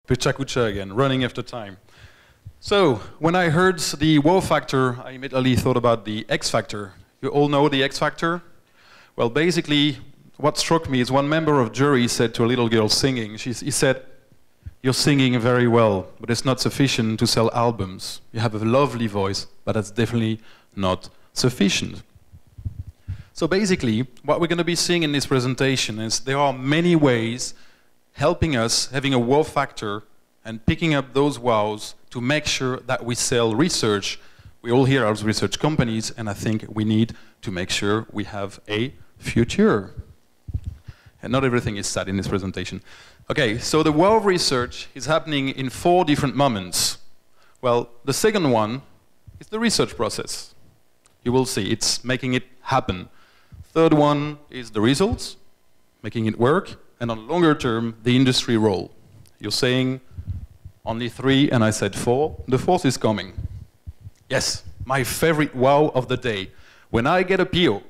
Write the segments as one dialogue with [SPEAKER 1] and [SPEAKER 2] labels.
[SPEAKER 1] Pecha Kucha again, running after time. So, when I heard the wow factor, I immediately thought about the X factor. You all know the X factor? Well, basically, what struck me is one member of jury said to a little girl singing, he said, "You're singing very well, but it's not sufficient to sell albums. You have a lovely voice, but that's definitely not sufficient." So basically, what we're going to be seeing in this presentation is there are many ways helping us having a wow factor and picking up those wows to make sure that we sell research. We all here are research companies, and I think we need to make sure we have a future. And not everything is said in this presentation. Okay, so the wow research is happening in 4 different moments. Well, the second one is the research process. You will see, it's making it happen. Third one is the results, making it work, and on longer term, the industry role. You're saying only 3, and I said 4. The 4th is coming. Yes, my favorite wow of the day. When I get a PO,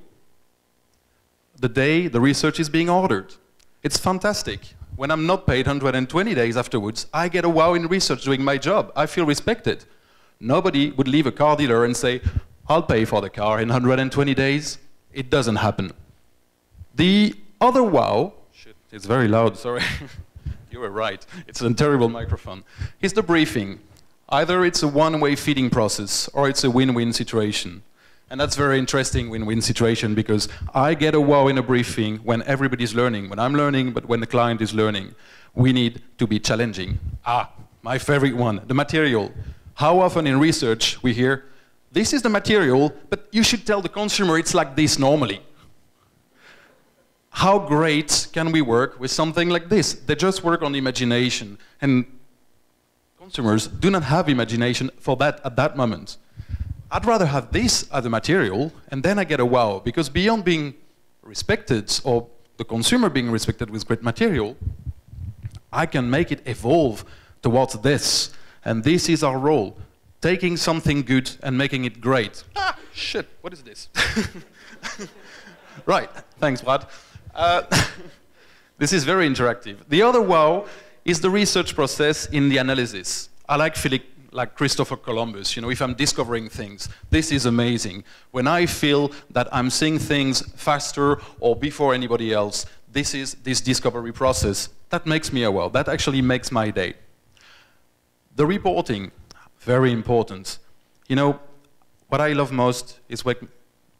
[SPEAKER 1] the day the research is being ordered. It's fantastic. When I'm not paid 120 days afterwards, I get a wow in research doing my job. I feel respected. Nobody would leave a car dealer and say, "I'll pay for the car in 120 days. It doesn't happen. The other wow, shit, it's very loud, sorry. You were right, it's a terrible microphone, is the briefing. Either it's a one-way feeding process or it's a win-win situation. And that's very interesting, win-win situation, because I get a wow in a briefing when everybody's learning, when I'm learning, but when the client is learning. We need to be challenging. Ah, my favorite one, the material. How often in research we hear, "This is the material, but you should tell the consumer it's like this normally." How great can we work with something like this? They just work on imagination, and consumers do not have imagination for that at that moment. I'd rather have this as a material, and then I get a wow, because beyond being respected, or the consumer being respected with great material, I can make it evolve towards this, and this is our role. Taking something good and making it great. Ah, shit, what is this? Right, thanks, Brad. This is very interactive. The other wow is the research process in the analysis. I like like Christopher Columbus, you know, if I'm discovering things, this is amazing. When I feel that I'm seeing things faster or before anybody else, this is this discovery process. That makes me a wow. That actually makes my day. The reporting, very important. You know, what I love most is when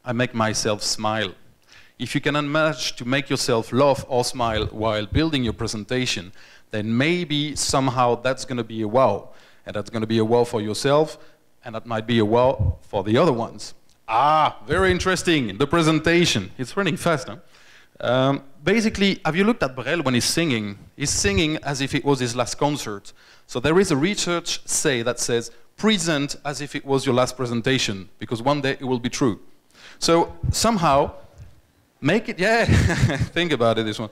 [SPEAKER 1] I make myself smile. If you cannot manage to make yourself laugh or smile while building your presentation, then maybe somehow that's going to be a wow. And that's going to be a wow for yourself, and that might be a wow for the other ones. Ah, very interesting, the presentation. It's running fast, huh? Basically, have you looked at Brel when he's singing? He's singing as if it was his last concert. So there is a research that says, present as if it was your last presentation, because one day it will be true. So somehow, make it, yeah, think about it, this one.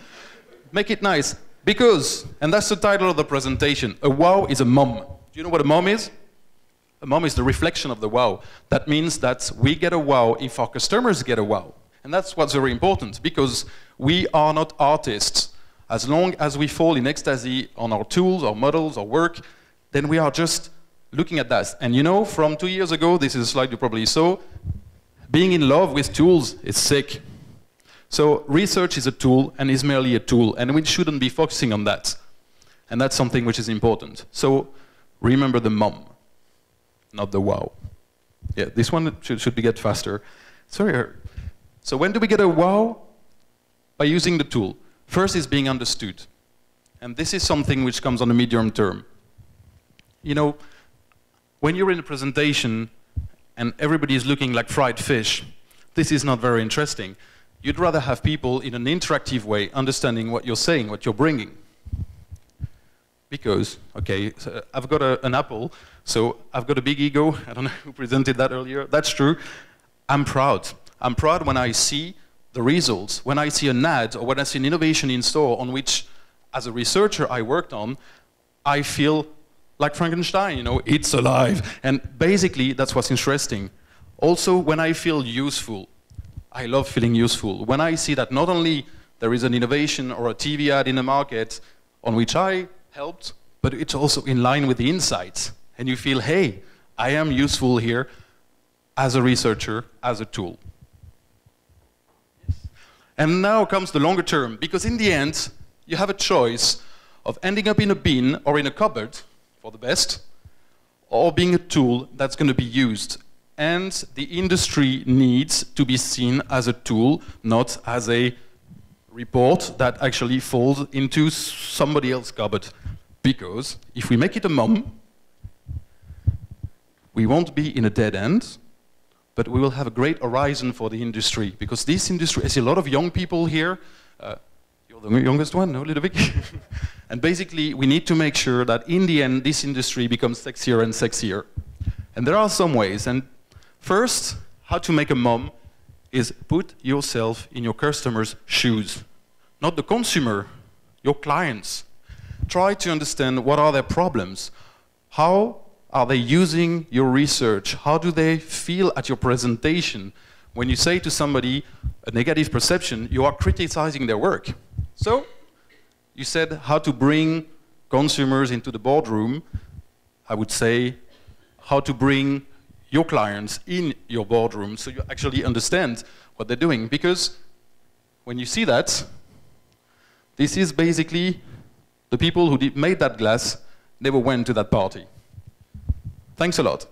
[SPEAKER 1] Make it nice, because, and that's the title of the presentation, a wow is a mom. Do you know what a mom is? A mom is the reflection of the wow. That means that we get a wow if our customers get a wow. And that's what's very important, because we are not artists. As long as we fall in ecstasy on our tools, our models, our work, then we are just looking at that. And you know, from 2 years ago, this is a slide you probably saw, being in love with tools is sick. So research is a tool and is merely a tool, and we shouldn't be focusing on that. And that's something which is important. So remember the mom, not the wow. Yeah, this one should get faster. Sorry. So when do we get a wow? By using the tool. First is being understood. And this is something which comes on the medium term. You know, when you're in a presentation and everybody is looking like fried fish, this is not very interesting. You'd rather have people in an interactive way understanding what you're saying, what you're bringing. Because, okay, so I've got an apple, so I've got a big ego. I don't know who presented that earlier. That's true. I'm proud. I'm proud when I see the results, when I see an ad or when I see an innovation in store on which, as a researcher I worked on, I feel like Frankenstein, you know, it's alive. And basically, that's what's interesting. Also, when I feel useful, I love feeling useful. When I see that not only there is an innovation or a TV ad in the market on which I helped, but it's also in line with the insights. And you feel, hey, I am useful here as a researcher, as a tool. And now comes the longer term, because in the end, you have a choice of ending up in a bin or in a cupboard, for the best, or being a tool that's going to be used. And the industry needs to be seen as a tool, not as a report that actually falls into somebody else's cupboard. Because if we make it a mom, we won't be in a dead end, but we will have a great horizon for the industry. Because this industry, I see a lot of young people here. You're the youngest one, no, Ludovic? And basically, we need to make sure that in the end, this industry becomes sexier and sexier. And there are some ways. And first, how to make a mom is put yourself in your customer's shoes. Not the consumer, your clients. Try to understand what are their problems. How are they using your research? How do they feel at your presentation? When you say to somebody a negative perception, you are criticizing their work. So, you said how to bring consumers into the boardroom. I would say how to bring your clients in your boardroom so you actually understand what they're doing. Because when you see that, this is basically the people who made that glass never went to that party. Thanks a lot.